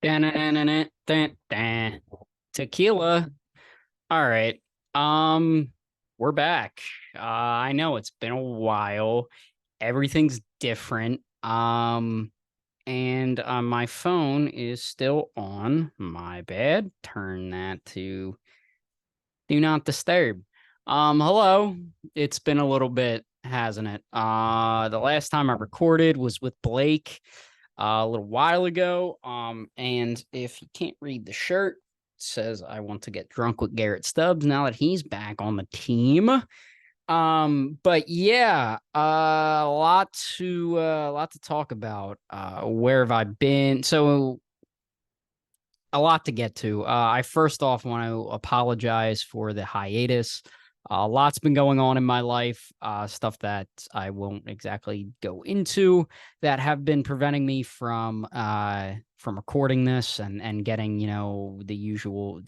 Dun-dun-dun-dun-dun-dun. Tequila. All right. Um, we're back. I know it's been a while. Everything's different. And my phone is still on. My bad. Turn that to do not disturb. Hello. It's been a little bit, hasn't it? The last time I recorded was with Blake a little while ago. And if you can't read the shirt, it says I want to get drunk with Garrett Stubbs now that he's back on the team. But yeah, a lot to talk about. Where have I been? So a lot to get to. I first off want to apologize for the hiatus. A lot's been going on in my life, stuff that I won't exactly go into that have been preventing me from recording this and getting the usual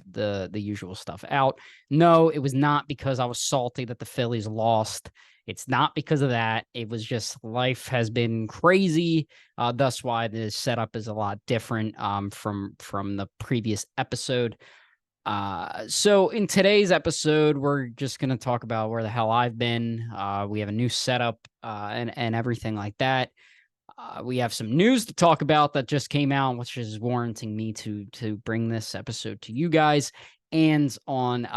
stuff out. No, it was not because I was salty that the Phillies lost. It's not because of that. It was just life has been crazy. Thus why the setup is a lot different from the previous episode. So in today's episode, we're just gonna talk about where the hell I've been. We have a new setup and everything like that. We have some news to talk about that just came out, which is warranting me to bring this episode to you guys. And on,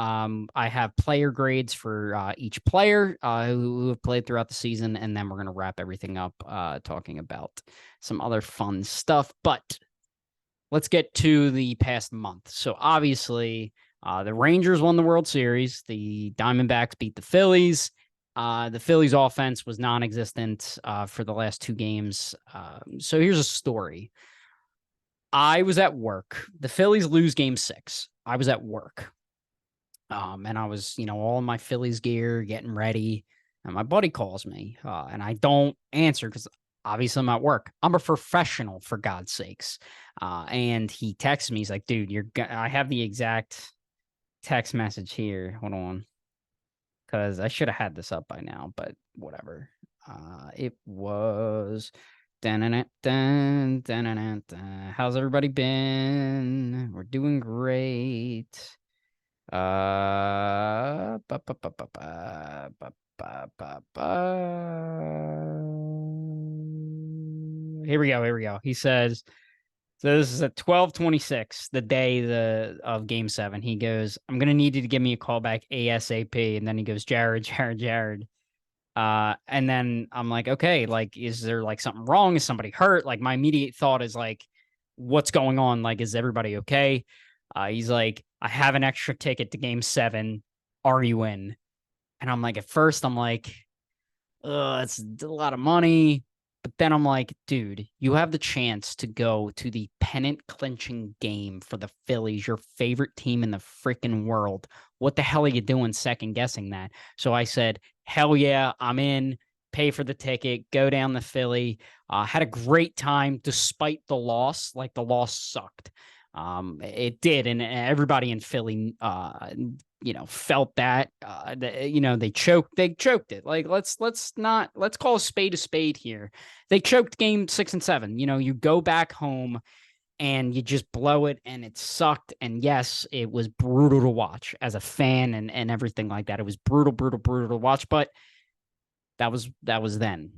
I have player grades for each player who have played throughout the season, and then we're gonna wrap everything up talking about some other fun stuff. But let's get to the past month. So obviously, the Rangers won the World Series. The Diamondbacks beat the Phillies. The Phillies offense was non-existent for the last two games. So here's a story. I was at work. The Phillies lose game 6. I was at work. And I was, all in my Phillies gear, getting ready. And my buddy calls me, and I don't answer because obviously I'm at work. I'm a professional, for God's sakes. And he texts me. He's like, dude, I have the exact text message here. Hold on. Because I should have had this up by now, but whatever. It was. Dun, dun, dun. How's everybody been? We're doing great. Ba, ba, ba, ba, ba, ba, ba, ba, ba. Here we go. Here we go. He says, so this is at 12:26, the day of game 7. He goes, I'm gonna need you to give me a call back ASAP. And then he goes, Jared, Jared, Jared. And then I'm like, okay, like, is there like something wrong? Is somebody hurt? Like, my immediate thought is like, what's going on? Like, is everybody okay? He's like, I have an extra ticket to game 7. Are you in? And I'm like, at first, I'm like, it's a lot of money. But then I'm like, dude, you have the chance to go to the pennant clinching game for the Phillies, your favorite team in the freaking world. What the hell are you doing second guessing that? So I said, hell yeah, I'm in. Pay for the ticket, go down to Philly. Had a great time despite the loss. Like, the loss sucked. It did, and everybody in Philly, felt that. They choked it. Like, let's call a spade here. They choked game 6 and 7. You go back home and you just blow it, and it sucked. And yes, it was brutal to watch as a fan and everything like that. It was brutal, brutal, brutal to watch. But that was then.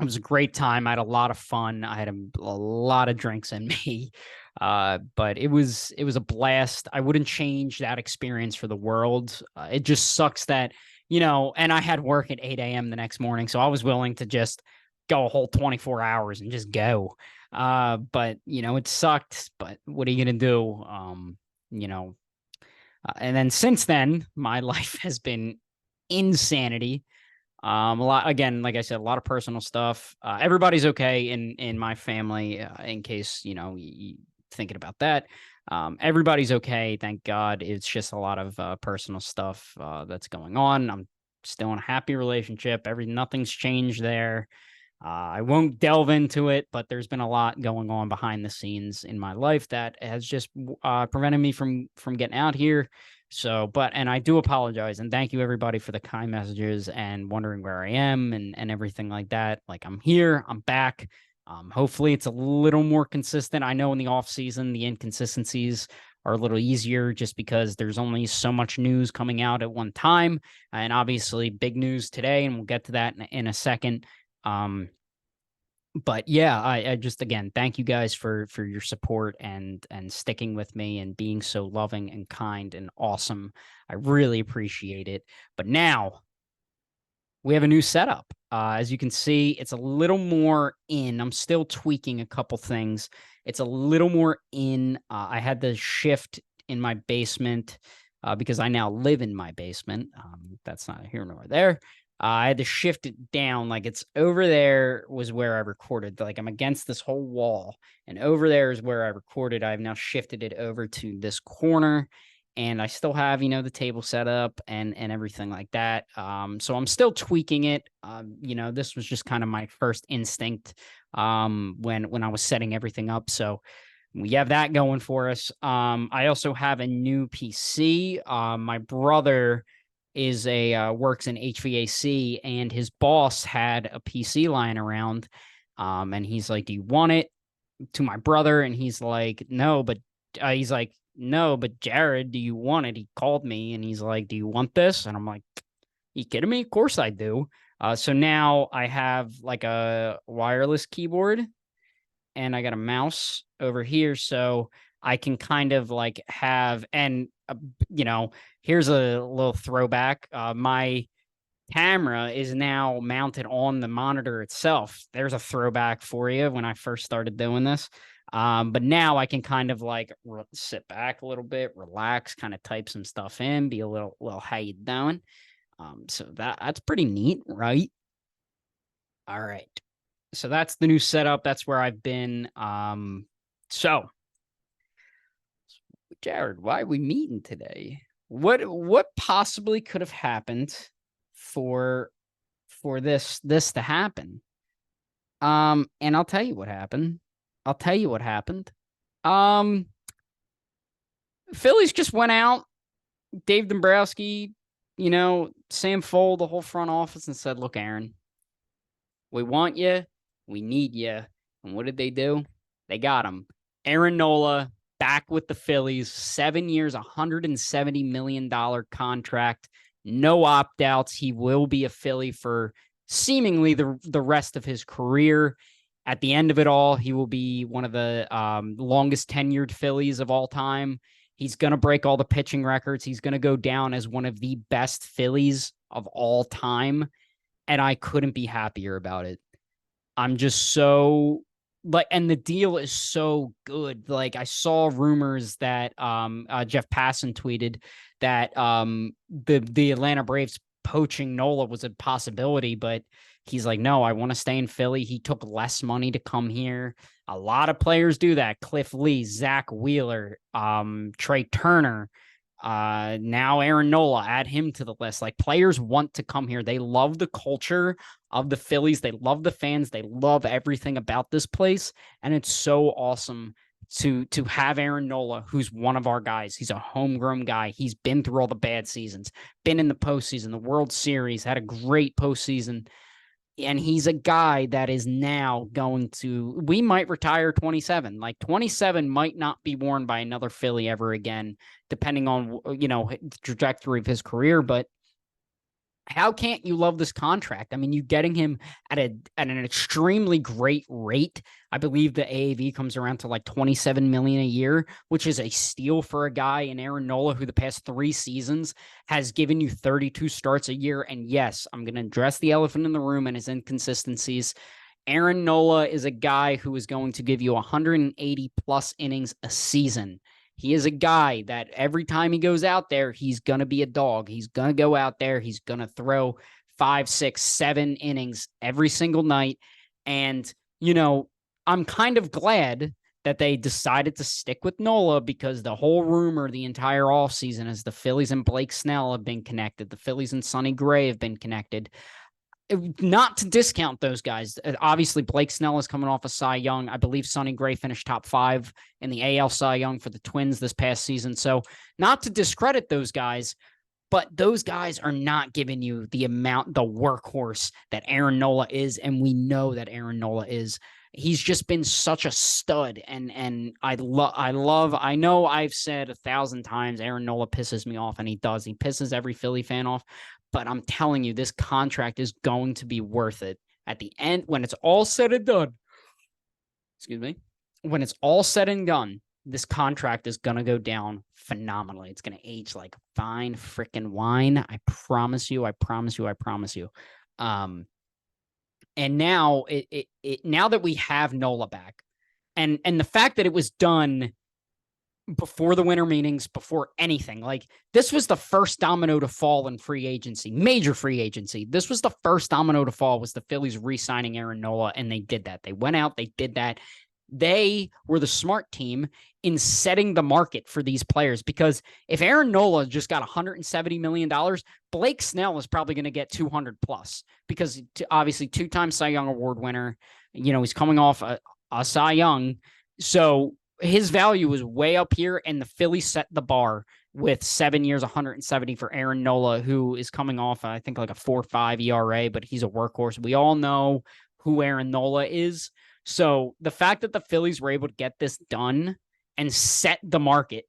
It was a great time. I had a lot of fun. I had a lot of drinks in me. But it was a blast. I wouldn't change that experience for the world. It just sucks that, and I had work at 8 a.m. the next morning. So I was willing to just go a whole 24 hours and just go. But it sucked. But what are you going to do? You know, and then since then, my life has been insanity. A lot, again, like I said, a lot of personal stuff. Everybody's okay in my family. In case you thinking about that, everybody's okay. Thank God. It's just a lot of personal stuff that's going on. I'm still in a happy relationship. Nothing's changed there. I won't delve into it, but there's been a lot going on behind the scenes in my life that has just prevented me from getting out here. So, and I do apologize and thank you everybody for the kind messages and wondering where I am and everything like that. Like, I'm here, I'm back. Hopefully it's a little more consistent. I know in the offseason, the inconsistencies are a little easier just because there's only so much news coming out at one time. And obviously, big news today, and we'll get to that in a second. But yeah, I just again thank you guys for your support and sticking with me and being so loving and kind and awesome. I really appreciate it. But now we have a new setup. As you can see, it's a little more in. I'm still tweaking a couple things. It's a little more in. I had to shift in my basement because I now live in my basement. That's not here nor there. I had to shift it down. Like it's over there was where I recorded. Like I'm against this whole wall, and over there is where I recorded. I've now shifted it over to this corner, and I still have, the table set up and everything like that. So I'm still tweaking it. This was just kind of my first instinct when I was setting everything up. So we have that going for us. I also have a new PC. My brother is works in HVAC, and his boss had a PC lying around. And he's like, "Do you want it?" To my brother, and he's like, "No," but he's like, "No, but Jared, do you want it?" He called me and he's like, "Do you want this?" And I'm like, "You kidding me? Of course I do." So now I have like a wireless keyboard and I got a mouse over here, so I can kind of like have and here's a little throwback. My camera is now mounted on the monitor itself. There's a throwback for you when I first started doing this. But now I can kind of like sit back a little bit, relax, kind of type some stuff in, be a little how you doing. So that's pretty neat, right? All right. So that's the new setup. That's where I've been. So Jared, why are we meeting today? What possibly could have happened for this to happen? And I'll tell you what happened. I'll tell you what happened. Um, Phillies just went out. Dave Dombrowski, Sam Fole, the whole front office, and said, "Look, Aaron, we want you. We need you." And what did they do? They got him. Aaron Nola back with the Phillies, 7 years, $170 million contract, no opt outs. He will be a Philly for seemingly the rest of his career. At the end of it all, he will be one of the longest tenured Phillies of all time. He's going to break all the pitching records. He's going to go down as one of the best Phillies of all time. And I couldn't be happier about it. I'm just so and the deal is so good. Like I saw rumors that Jeff Passan tweeted that the Atlanta Braves poaching Nola was a possibility, but he's like, "No, I want to stay in Philly." He took less money to come here. A lot of players do that. Cliff Lee, Zach Wheeler, Trey Turner, now Aaron Nola, add him to the list. Like players want to come here. They love the culture of the Phillies. They love the fans. They love everything about this place. And it's so awesome to have Aaron Nola, who's one of our guys. He's a homegrown guy. He's been through all the bad seasons, been in the postseason, the World Series, had a great postseason. And he's a guy that is now going to, we might retire 27. Like 27 might not be worn by another Philly ever again, depending on, the trajectory of his career. But how can't you love this contract? I mean, you're getting him at an extremely great rate. I believe the AAV comes around to like 27 million a year, which is a steal for a guy in Aaron Nola, who the past 3 seasons has given you 32 starts a year. And yes, I'm going to address the elephant in the room and his inconsistencies. Aaron Nola is a guy who is going to give you 180 plus innings a season. He is a guy that every time he goes out there, he's going to be a dog. He's going to go out there. He's going to throw 5, 6, 7 innings every single night. And, I'm kind of glad that they decided to stick with Nola because the whole rumor the entire offseason is the Phillies and Blake Snell have been connected. The Phillies and Sonny Gray have been connected. Not to discount those guys. Obviously, Blake Snell is coming off a Cy Young. I believe Sonny Gray finished top 5 in the AL Cy Young for the Twins this past season. So not to discredit those guys, but those guys are not giving you the workhorse that Aaron Nola is. And we know that Aaron Nola is. he's just been such a stud. And I know I've said 1,000 times Aaron Nola pisses me off, and he does. He pisses every Philly fan off. But I'm telling you, this contract is going to be worth it at the end when it's all said and done. Excuse me. When it's all said and done, this contract is going to go down phenomenally. It's going to age like fine freaking wine. I promise you. I promise you. I promise you. And now now that we have Nola back, and the fact that it was done before the winter meetings, before anything, like this was the first domino to fall in free agency, major free agency. This was the first domino to fall, was the Phillies re-signing Aaron Nola, and they did that. They went out, they did that. They were the smart team in setting the market for these players, because if Aaron Nola just got $170 million, Blake Snell is probably going to get 200 plus, because obviously two-time Cy Young Award winner, he's coming off a Cy Young. So his value was way up here, and the Phillies set the bar with 7 years, 170 for Aaron Nola, who is coming off, I think, like a 4.5 ERA, but he's a workhorse. We all know who Aaron Nola is. So the fact that the Phillies were able to get this done and set the market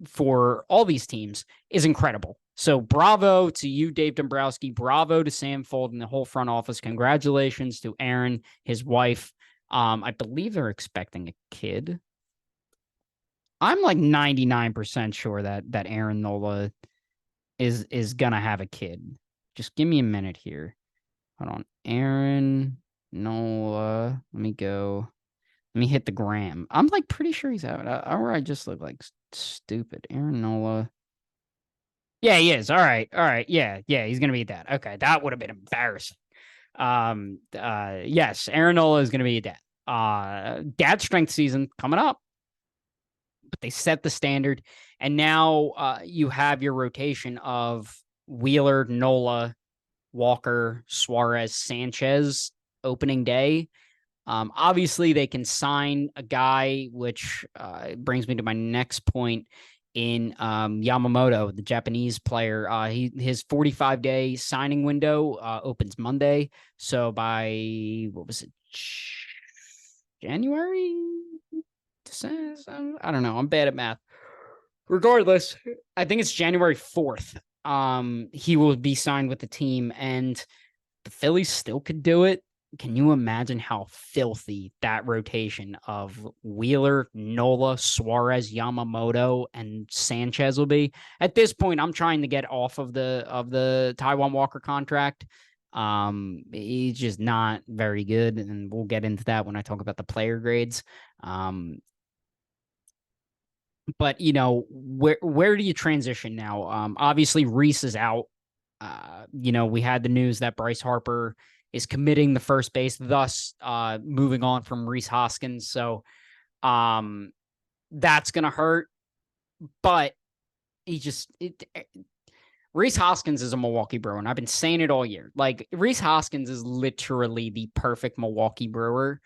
for all these teams is incredible. So bravo to you, Dave Dombrowski. Bravo to Sam Fold and the whole front office. Congratulations to Aaron, his wife. I believe they're expecting a kid. I'm like 99% sure that Aaron Nola is gonna have a kid. Just give me a minute here. Hold on. Aaron Nola. Let me go. Let me hit the gram. I'm like pretty sure he's out. Or I just look like stupid. Aaron Nola. Yeah, he is. All right. Yeah, he's gonna be a dad. Okay, that would have been embarrassing. Yes, Aaron Nola is gonna be a dad. Dad strength season coming up. But they set the standard, and now you have your rotation of Wheeler, Nola, Walker, Suarez, Sanchez opening day. Obviously, they can sign a guy, which brings me to my next point in Yamamoto, the Japanese player. His 45-day signing window opens Monday. So by, what was it, January? I don't know. I'm bad at math. Regardless, I think it's January 4th. He will be signed with the team, and the Phillies still could do it. Can you imagine how filthy that rotation of Wheeler, Nola, Suarez, Yamamoto, and Sanchez will be? At this point, I'm trying to get off of the Taijuan Walker contract. He's just not very good, and we'll get into that when I talk about the player grades. But where do you transition now? Obviously Reese is out. We had the news that Bryce Harper is committing the first base, thus moving on from Rhys Hoskins. So that's gonna hurt. But Rhys Hoskins is a Milwaukee Brewer, and I've been saying it all year. Like, Rhys Hoskins is literally the perfect Milwaukee Brewer.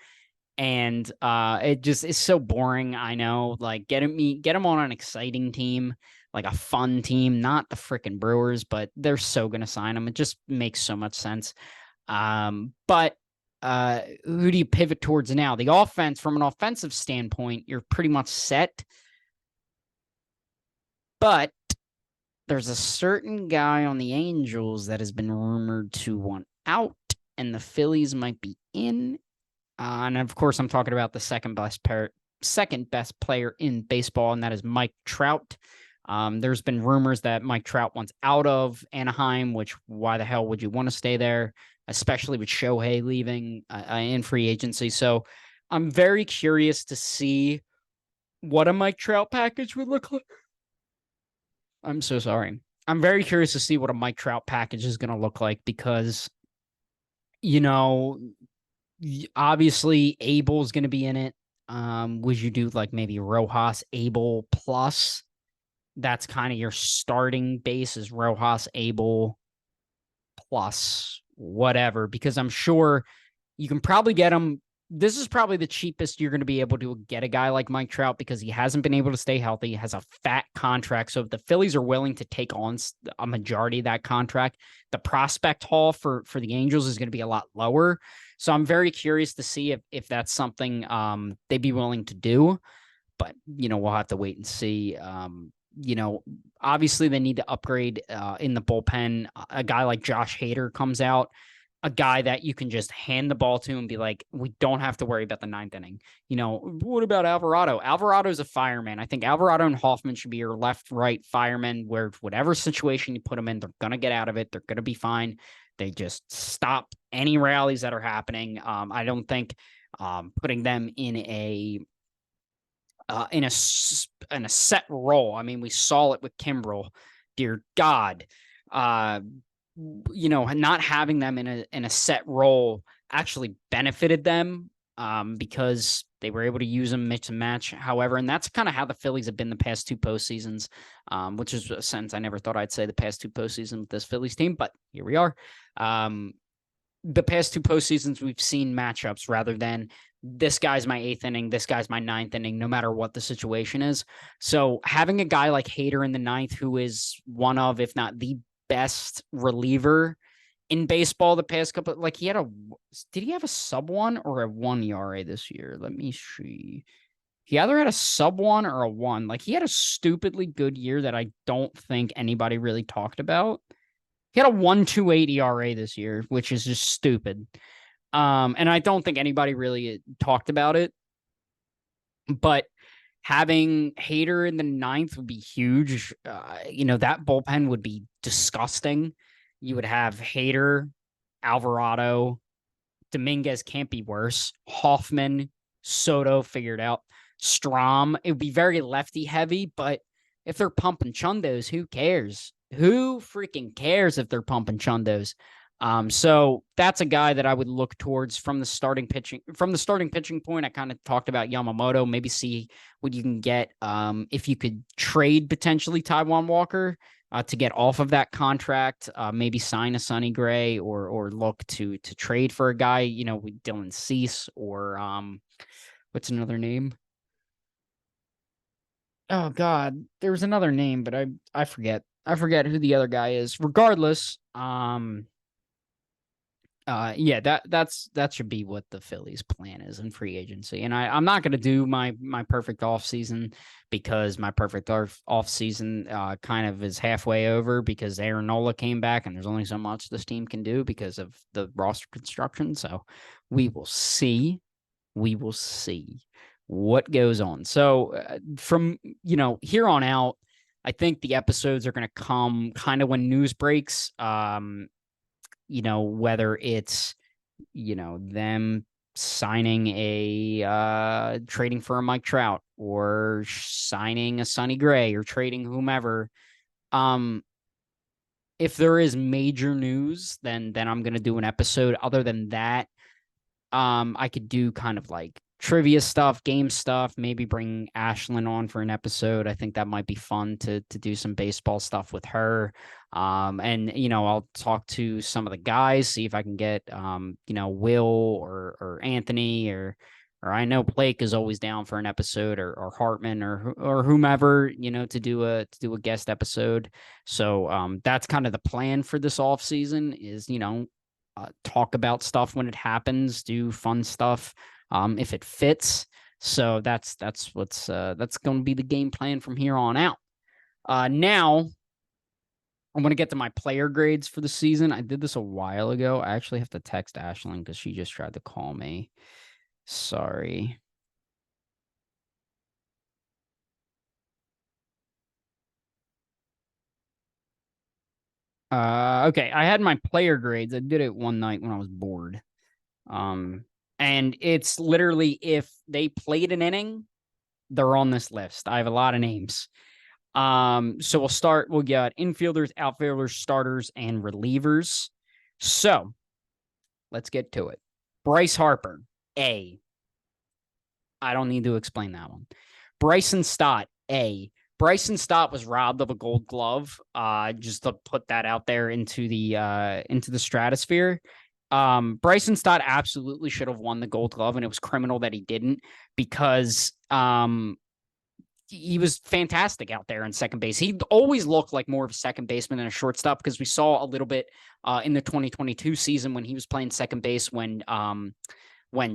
And it just is so boring. I know, like, get him on an exciting team, like a fun team, not the freaking Brewers, but they're so going to sign him. It just makes so much sense. But who do you pivot towards now? The offense, from an offensive standpoint, you're pretty much set. But there's a certain guy on the Angels that has been rumored to want out, and the Phillies might be in. And of course, I'm talking about the second best player in baseball, and that is Mike Trout. There's been rumors that Mike Trout wants out of Anaheim, which, why the hell would you want to stay there, especially with Shohei leaving in free agency? So I'm very curious to see what a Mike Trout package would look like. I'm so sorry. I'm very curious to see what a Mike Trout package is going to look like, because, obviously Abel's going to be in it. Would you do like maybe Rojas, Abel plus? That's kind of your starting base, is Rojas, Abel plus whatever, because I'm sure you can probably get them this is probably the cheapest you're going to be able to get a guy like Mike Trout because he hasn't been able to stay healthy. He has a fat contract. So if the Phillies are willing to take on a majority of that contract, the prospect haul for the Angels is going to be a lot lower. So I'm very curious to see if that's something they'd be willing to do. But, we'll have to wait and see. Obviously they need to upgrade in the bullpen. A guy like Josh Hader comes out, a guy that you can just hand the ball to and be like, we don't have to worry about the ninth inning. What about Alvarado? Alvarado's a fireman. I think Alvarado and Hoffman should be your left, right firemen where whatever situation you put them in, they're going to get out of it. They're going to be fine. They just stop any rallies that are happening. I don't think putting them in a set role. I mean, we saw it with Kimbrel. Dear God, not having them in a set role actually benefited them because they were able to use them mix and match. However, and that's kind of how the Phillies have been the past two postseasons, which is a sentence I never thought I'd say the past two postseasons with this Phillies team, but here we are. The past two postseasons, we've seen matchups rather than this guy's my eighth inning, this guy's my ninth inning, no matter what the situation is. So having a guy like Hader in the ninth, who is one of, if not the best reliever in baseball the past couple, like did he have a sub one or a 1 ERA this year? Let me see. He either had a sub one or a one. Like he had a stupidly good year that I don't think anybody really talked about. He had a 1.28 ERA this year, which is just stupid. And I don't think anybody really talked about it. But having Hader in the ninth would be huge. That bullpen would be disgusting. You would have Hader, Alvarado, Dominguez can't be worse. Hoffman, Soto figured out. Strom, it would be very lefty heavy, but if they're pumping chundos, who cares? Who freaking cares if they're pumping chundos? So that's a guy that I would look towards from the starting pitching point. I kind of talked about Yamamoto, maybe see what you can get. If you could trade potentially Taijuan Walker to get off of that contract, maybe sign a Sonny Gray or look to trade for a guy, with Dylan Cease or what's another name? Oh God, there was another name, but I forget. I forget who the other guy is. Regardless, yeah, that should be what the Phillies plan is in free agency. And I'm not going to do my perfect off season because my perfect off season kind of is halfway over because Aaron Nola came back and there's only so much this team can do because of the roster construction. So we will see. We will see what goes on. So from here on out, I think the episodes are going to come kind of when news breaks. Whether it's, them signing trading for a Mike Trout or signing a Sonny Gray or trading whomever. If there is major news, then I'm going to do an episode. Other than that, I could do kind of like trivia stuff, game stuff, maybe bring Ashlyn on for an episode. I think that might be fun to do some baseball stuff with her. And I'll talk to some of the guys, see if I can get Will or Anthony or I know Blake is always down for an episode or Hartman or whomever, to do a guest episode. So that's kind of the plan for this off season is, talk about stuff when it happens, do fun stuff if it fits. So that's what's that's going to be the game plan from here on out. Now I'm going to get to my player grades for the season. I did this a while ago. I actually have to text Ashlyn because she just tried to call me. Sorry. Okay, I had my player grades. I did it one night when I was bored. And it's literally if they played an inning, they're on this list. I have a lot of names. So we'll get infielders, outfielders, starters, and relievers. So let's get to it. Bryce Harper, A. I don't need to explain that one. Bryson Stott, A. Bryson Stott was robbed of a gold glove. Just to put that out there into the stratosphere. Bryson Stott absolutely should have won the Gold Glove, and it was criminal that he didn't because he was fantastic out there in second base. He always looked like more of a second baseman than a shortstop because we saw a little bit in the 2022 season when he was playing second base when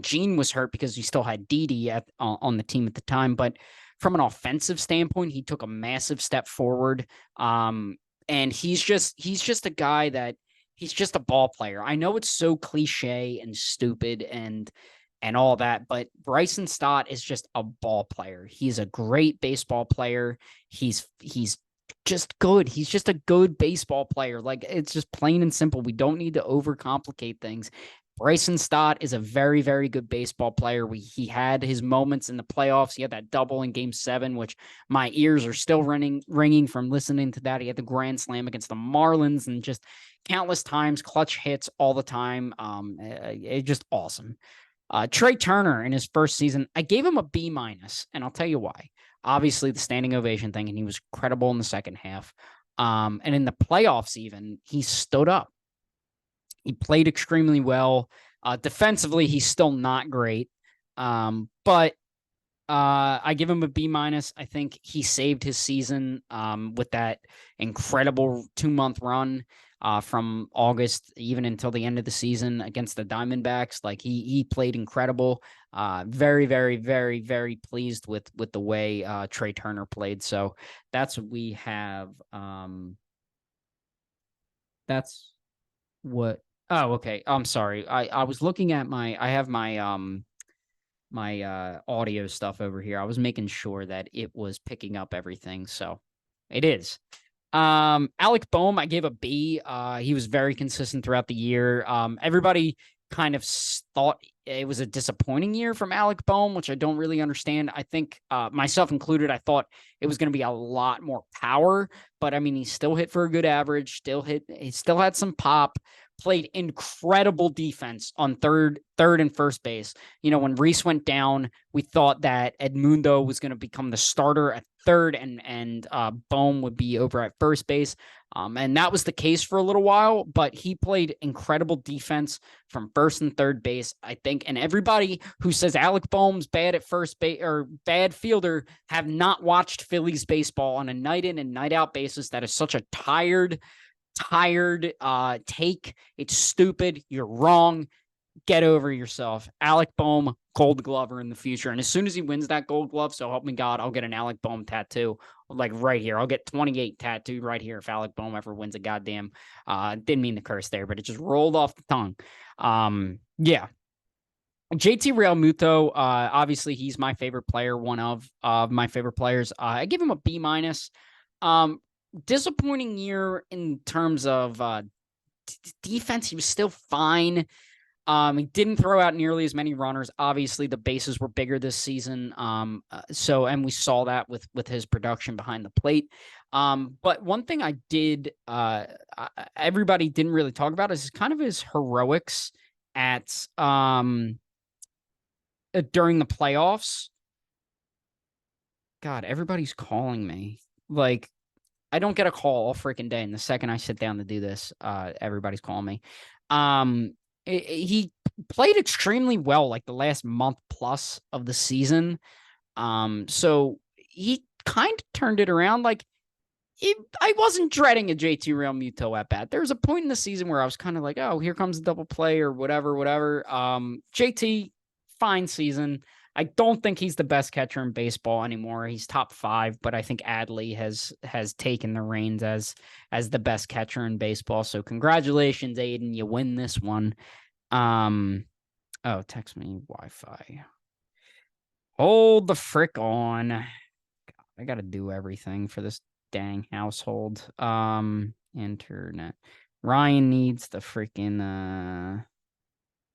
Gene was hurt because he still had Didi on the team at the time. But from an offensive standpoint, he took a massive step forward. And he's just a guy that he's just a ball player. I know it's so cliche and stupid and all that, but Bryson Stott is just a ball player. He's a great baseball player. He's just good. He's just a good baseball player. Like, it's just plain and simple. We don't need to overcomplicate things. Bryson Stott is a very, very good baseball player. He had his moments in the playoffs. He had that double in Game 7, which my ears are still ringing from listening to that. He had the grand slam against the Marlins and just countless times, clutch hits all the time. It's just awesome. Trey Turner in his first season, I gave him a B minus, and I'll tell you why. Obviously, the standing ovation thing, and he was credible in the second half. And in the playoffs, even he stood up. He played extremely well. Defensively, he's still not great. But I give him a B minus. I think he saved his season with that incredible 2-month run from August even until the end of the season against the Diamondbacks. Like, he played incredible. Very, very, very, very pleased with the way Trey Turner played. So that's what we have. That's what. Oh, okay. I'm sorry. I was looking at I have my audio stuff over here. I was making sure that it was picking up everything. So it is. Alec Boehm, I gave a B. He was very consistent throughout the year. Everybody kind of thought it was a disappointing year from Alec Boehm, which I don't really understand. I think myself included, I thought it was going to be a lot more power, but I mean, he still hit for a good average, he still had some pop, played incredible defense on third and first base. You know, when Reese went down, we thought that Edmundo was going to become the starter at third and Boehm would be over at first base. And that was the case for a little while, but he played incredible defense from first and third base, I think. And everybody who says Alec Boehm's bad at first base or bad fielder have not watched Phillies baseball on a night in and night out basis. That is such a tired take. It's stupid. You're wrong. Get over yourself. Alec Boehm, Gold Glover in the future. And as soon as he wins that Gold Glove, so help me God, I'll get an Alec Boehm tattoo, like right here. I'll get 28 tattooed right here if Alec Boehm ever wins a goddamn. Didn't mean to curse there, but it just rolled off the tongue. Yeah. JT Realmuto, obviously he's my favorite player, one of my favorite players. I give him a B minus. Disappointing year in terms of defense. He was still fine. He didn't throw out nearly as many runners. Obviously, the bases were bigger this season. And we saw that with his production behind the plate. But one thing I did, everybody didn't really talk about is kind of his heroics at during the playoffs. God, everybody's calling me. Like, I don't get a call all freaking day. And the second I sit down to do this, everybody's calling me. He played extremely well, like the last month plus of the season. So he kind of turned it around. Like, I wasn't dreading a JT Realmuto at bat. There was a point in the season where I was kind of like, oh, here comes a double play or whatever. JT, fine season. I don't think he's the best catcher in baseball anymore. He's top 5, but I think Adley has taken the reins as the best catcher in baseball. So congratulations, Aiden. You win this one. Oh, text me Wi-Fi. Hold the frick on. God, I gotta do everything for this dang household. Internet. Ryan needs the freaking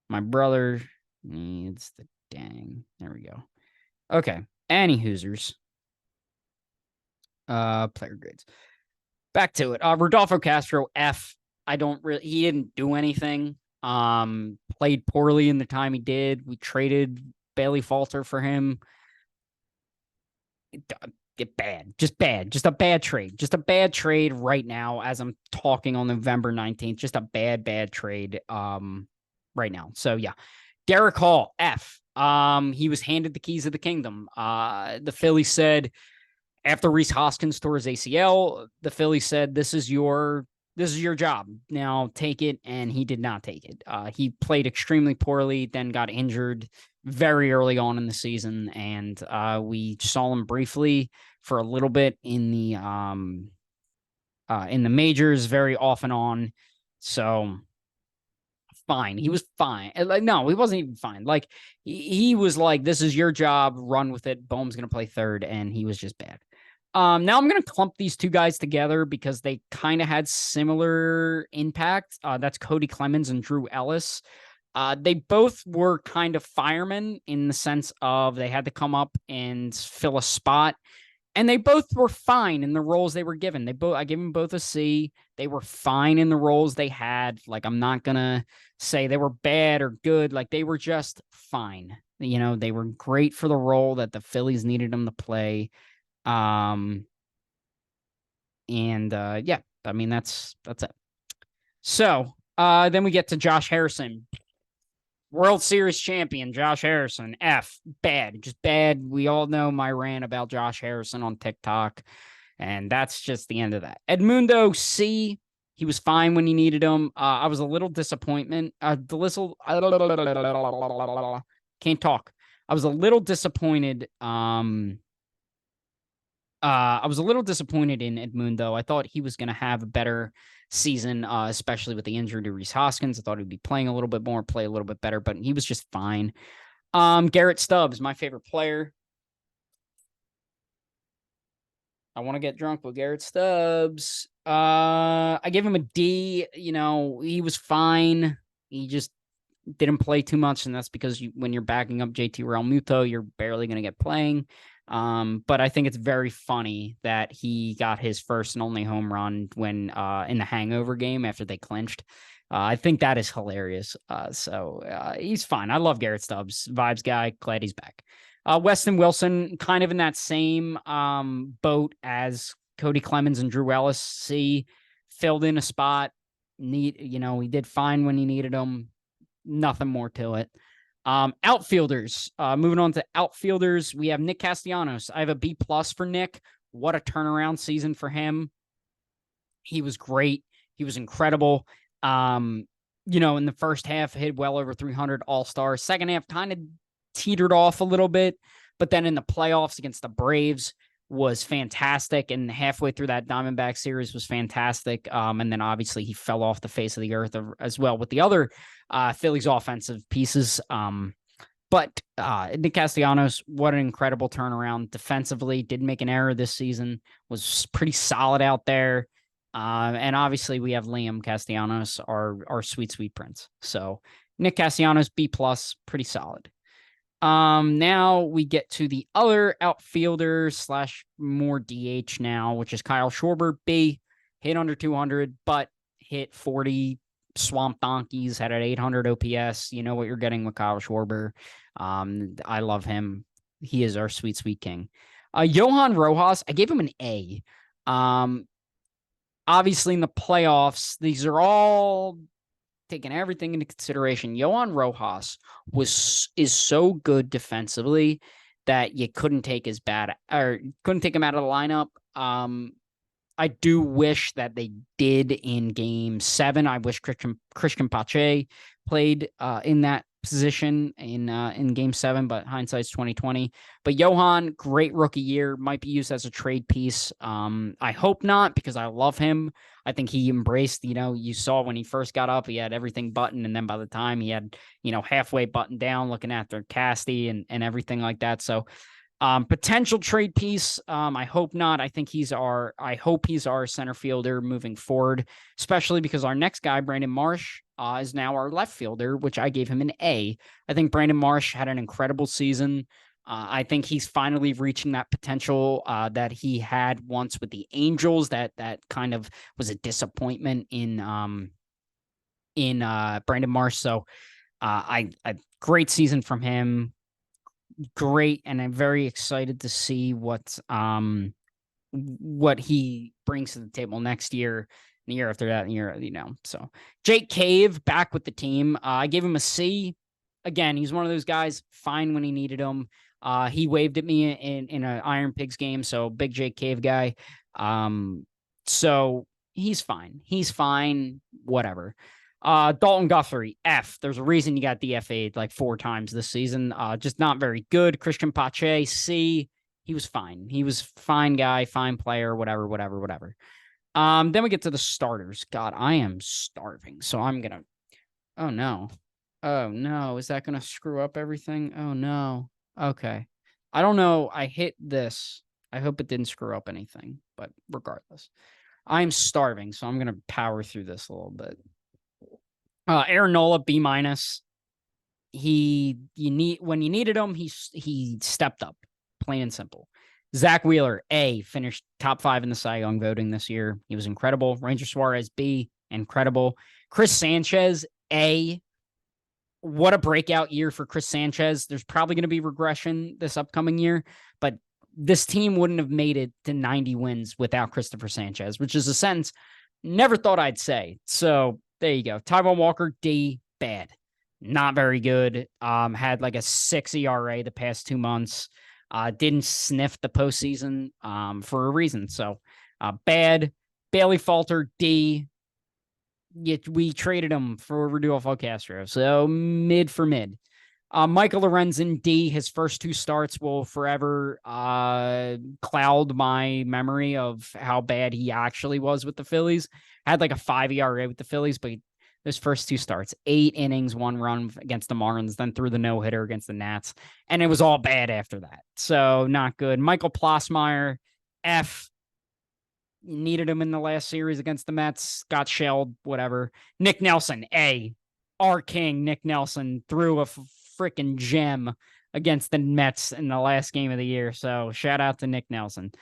my brother needs the dang. There we go. Okay. Any Hoosers. Player grades. Back to it. Rodolfo Castro, F. He didn't do anything. Played poorly in the time he did. We traded Bailey Falter for him. Bad. Just a bad trade. Just a bad trade right now as I'm talking on November 19th. Just a bad trade. right now. So yeah, Derek Hall, F. He was handed the keys of the kingdom. The Phillies said after Rhys Hoskins tore his ACL, the Phillies said, this is your job. Now take it. And he did not take it. He played extremely poorly, then got injured very early on in the season. And we saw him briefly for a little bit in the majors, very off and on. So fine. He was fine. Like, no, he wasn't even fine. Like he was like, this is your job, run with it. Bohm's gonna play third, and he was just bad. Now I'm gonna clump these two guys together because they kind of had similar impact. That's Cody Clemens and Drew Ellis. They both were kind of firemen in the sense of they had to come up and fill a spot, and they both were fine in the roles they were given. I gave them both a C. They were fine in the roles they had. Like, I'm not gonna say they were bad or good. Like, they were just fine. You know, they were great for the role that the Phillies needed them to play. Um, and yeah, I mean that's it. So then we get to Josh Harrison. World Series champion Josh Harrison, F, bad, just bad. We all know my rant about Josh Harrison on TikTok, and that's just the end of that. Edmundo, C, he was fine when you needed him. I was a little disappointment. Can't talk. I was a little disappointed. I was a little disappointed in Edmundo. I thought he was going to have a better season, especially with the injury to Rhys Hoskins. I thought he'd be playing a little bit more, play a little bit better, but he was just fine. Garrett Stubbs, my favorite player. I want to get drunk with Garrett Stubbs. I give him a D. You know, he was fine. He just didn't play too much, and that's because when you're backing up JT Realmuto, you're barely going to get playing. But I think it's very funny that he got his first and only home run when in the hangover game after they clinched. I think that is hilarious. So he's fine. I love Garrett Stubbs, vibes guy. Glad he's back. Weston Wilson, kind of in that same boat as Cody Clemens and Drew Ellis. C, filled in a spot. He did fine when he needed him. Nothing more to it. Outfielders. Moving on to outfielders, we have Nick Castellanos. I have a B+ for Nick. What a turnaround season for him. He was great. He was incredible. In the first half, hit well over 300 All-Star. Second half kind of teetered off a little bit, but then in the playoffs against the Braves was fantastic, and halfway through that Diamondback series was fantastic. And then obviously he fell off the face of the earth as well with the other Phillies offensive pieces. But Nick Castellanos, what an incredible turnaround defensively. Didn't make an error this season. Was pretty solid out there. And obviously we have Liam Castellanos, our sweet prince. So Nick Castellanos, B+, pretty solid. Now we get to the other outfielder / more DH now, which is Kyle Schwarber. B, hit under 200, but hit 40 swamp donkeys, had an 800 OPS. You know what you're getting with Kyle Schwarber. I love him. He is our sweet king. Johan Rojas, I gave him an A. Obviously in the playoffs, these are all taking everything into consideration. Johan Rojas is so good defensively that you couldn't take him out of the lineup. I do wish that they did in Game 7. I wish Christian Pache played in that position in Game 7, but hindsight's 2020. But Johan, great rookie year, might be used as a trade piece. I hope not, because I love him. I think he embraced, you saw when he first got up, he had everything buttoned, and then by the time he had, halfway buttoned down, looking after Casty and everything like that. So potential trade piece. I hope not. I hope he's our center fielder moving forward, especially because our next guy, Brandon Marsh, is now our left fielder, which I gave him an A. I think Brandon Marsh had an incredible season. I think he's finally reaching that potential that he had once with the Angels. That kind of was a disappointment in Brandon Marsh. So I great season from him. Great, and I'm very excited to see what he brings to the table next year. The year after that, So Jake Cave back with the team. I gave him a C. Again, he's one of those guys, fine when he needed him. He waved at me in an Iron Pigs game, so big Jake Cave guy. So he's fine. He's fine. Whatever. Dalton Guthrie, F. There's a reason you got DFA'd like 4 times this season. Just not very good. Christian Pache, C. He was fine. He was fine guy, fine player, whatever. Then we get to the starters. God, I am starving. So I'm gonna. Oh no. Oh no. Is that gonna screw up everything? Oh no. Okay. I don't know. I hit this. I hope it didn't screw up anything. But regardless, I'm starving, so I'm gonna power through this a little bit. Aaron Nola, B minus. When you needed him, he stepped up, plain and simple. Zach Wheeler, A, finished top 5 in the Cy Young voting this year. He was incredible. Ranger Suarez, B, incredible. Chris Sanchez, A. What a breakout year for Chris Sanchez. There's probably going to be regression this upcoming year, but this team wouldn't have made it to 90 wins without Christopher Sanchez, which is a sentence never thought I'd say. So there you go. Taijuan Walker, D, bad. Not very good. Had like a 6 ERA the past 2 months. Didn't sniff the postseason for a reason. So bad. Bailey Falter, D. Yet we traded him for Rodolfo Castro. So mid for mid. Michael Lorenzen, D. His first 2 starts will forever cloud my memory of how bad he actually was with the Phillies. Had like a 5 ERA with the Phillies, but those first 2 starts, 8 innings, 1 run against the Marlins, then threw the no-hitter against the Nats, and it was all bad after that. So not good. Michael Plossmeyer, F. Needed him in the last series against the Mets, got shelled, whatever. Nick Nelson, A. Our king, Nick Nelson, threw a freaking gem against the Mets in the last game of the year. So shout out to Nick Nelson.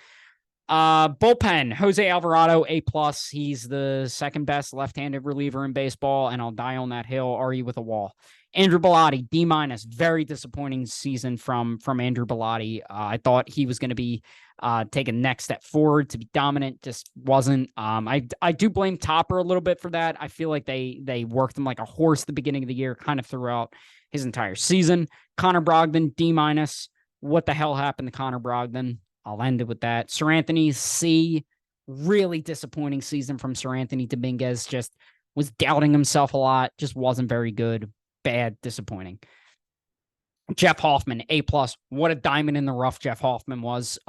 Bullpen, Jose Alvarado, A+. He's the second best left-handed reliever in baseball, and I'll die on that hill. Argue with a wall. Andrew Bellotti, D-. Very disappointing season from Andrew Bellotti. I thought he was going to be take a next step forward to be dominant. Just wasn't. I do blame Topper a little bit for that. I feel like they worked him like a horse at the beginning of the year, kind of throughout his entire season. Connor Brogdon, D-. What the hell happened to Connor Brogdon? I'll end it with that. Sir Anthony, C. Really disappointing season from Sir Anthony Dominguez. Just was doubting himself a lot. Just wasn't very good. Bad, disappointing. Jeff Hoffman, A+. What a diamond in the rough Jeff Hoffman was.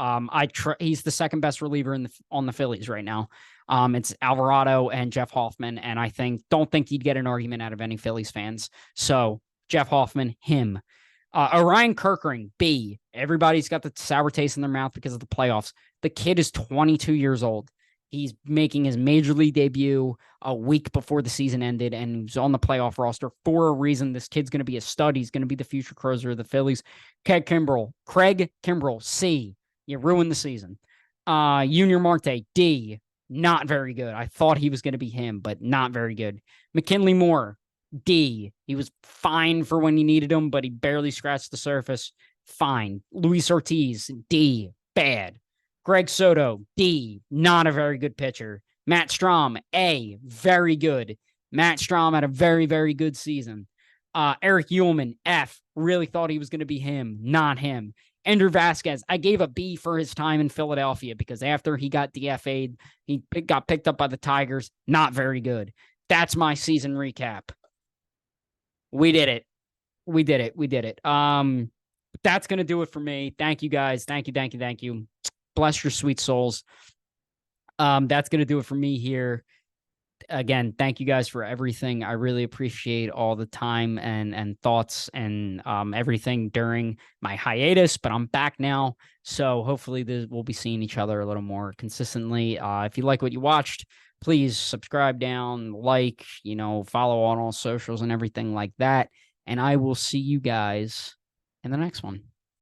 He's the second best reliever on the Phillies right now. It's Alvarado and Jeff Hoffman, and don't think he'd get an argument out of any Phillies fans. So Jeff Hoffman, him. Orion Kirkering, B. Everybody's got the sour taste in their mouth because of the playoffs. The kid is 22 years old. He's making his major league debut a week before the season ended, and he's on the playoff roster for a reason. This kid's going to be a stud. He's going to be the future closer of the Phillies. Craig Kimbrell, C. You ruined the season. Junior Marte, D. Not very good. I thought he was going to be him, but not very good. McKinley Moore, D. He was fine for when you needed him, but he barely scratched the surface. Fine. Luis Ortiz, D. Bad. Greg Soto, D. Not a very good pitcher. Matt Strahm, A. Very good. Matt Strahm had a very, very good season. Eric Ullman, F. Really thought he was going to be him. Not him. Ender Vasquez, I gave a B for his time in Philadelphia because after he got DFA'd, he got picked up by the Tigers. Not very good. That's my season recap. We did it. That's going to do it for me. Thank you, guys. Thank you. Bless your sweet souls. That's going to do it for me here. Again, thank you guys for everything. I really appreciate all the time and thoughts and everything during my hiatus, but I'm back now. So hopefully we'll be seeing each other a little more consistently. If you like what you watched, please subscribe down, follow on all socials and everything like that. And I will see you guys in the next one.